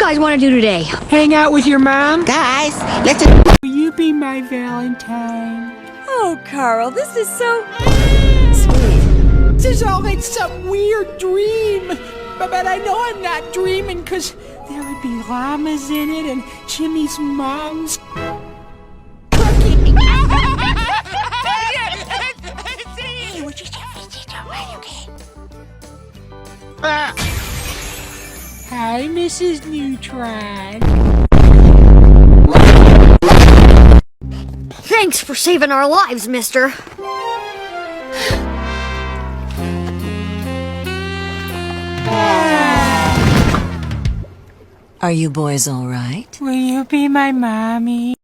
guys want to do today? Hang out with your mom? Guys, let's Will you be my Valentine? Oh, Carl, this is so sweet. This is all like some weird dream. But I know I'm not dreaming because there would be llamas in it and Jimmy's mom's cooking. Hi, Mrs. Neutron. Thanks for saving our lives, mister. Are you boys all right? Will you be my mommy?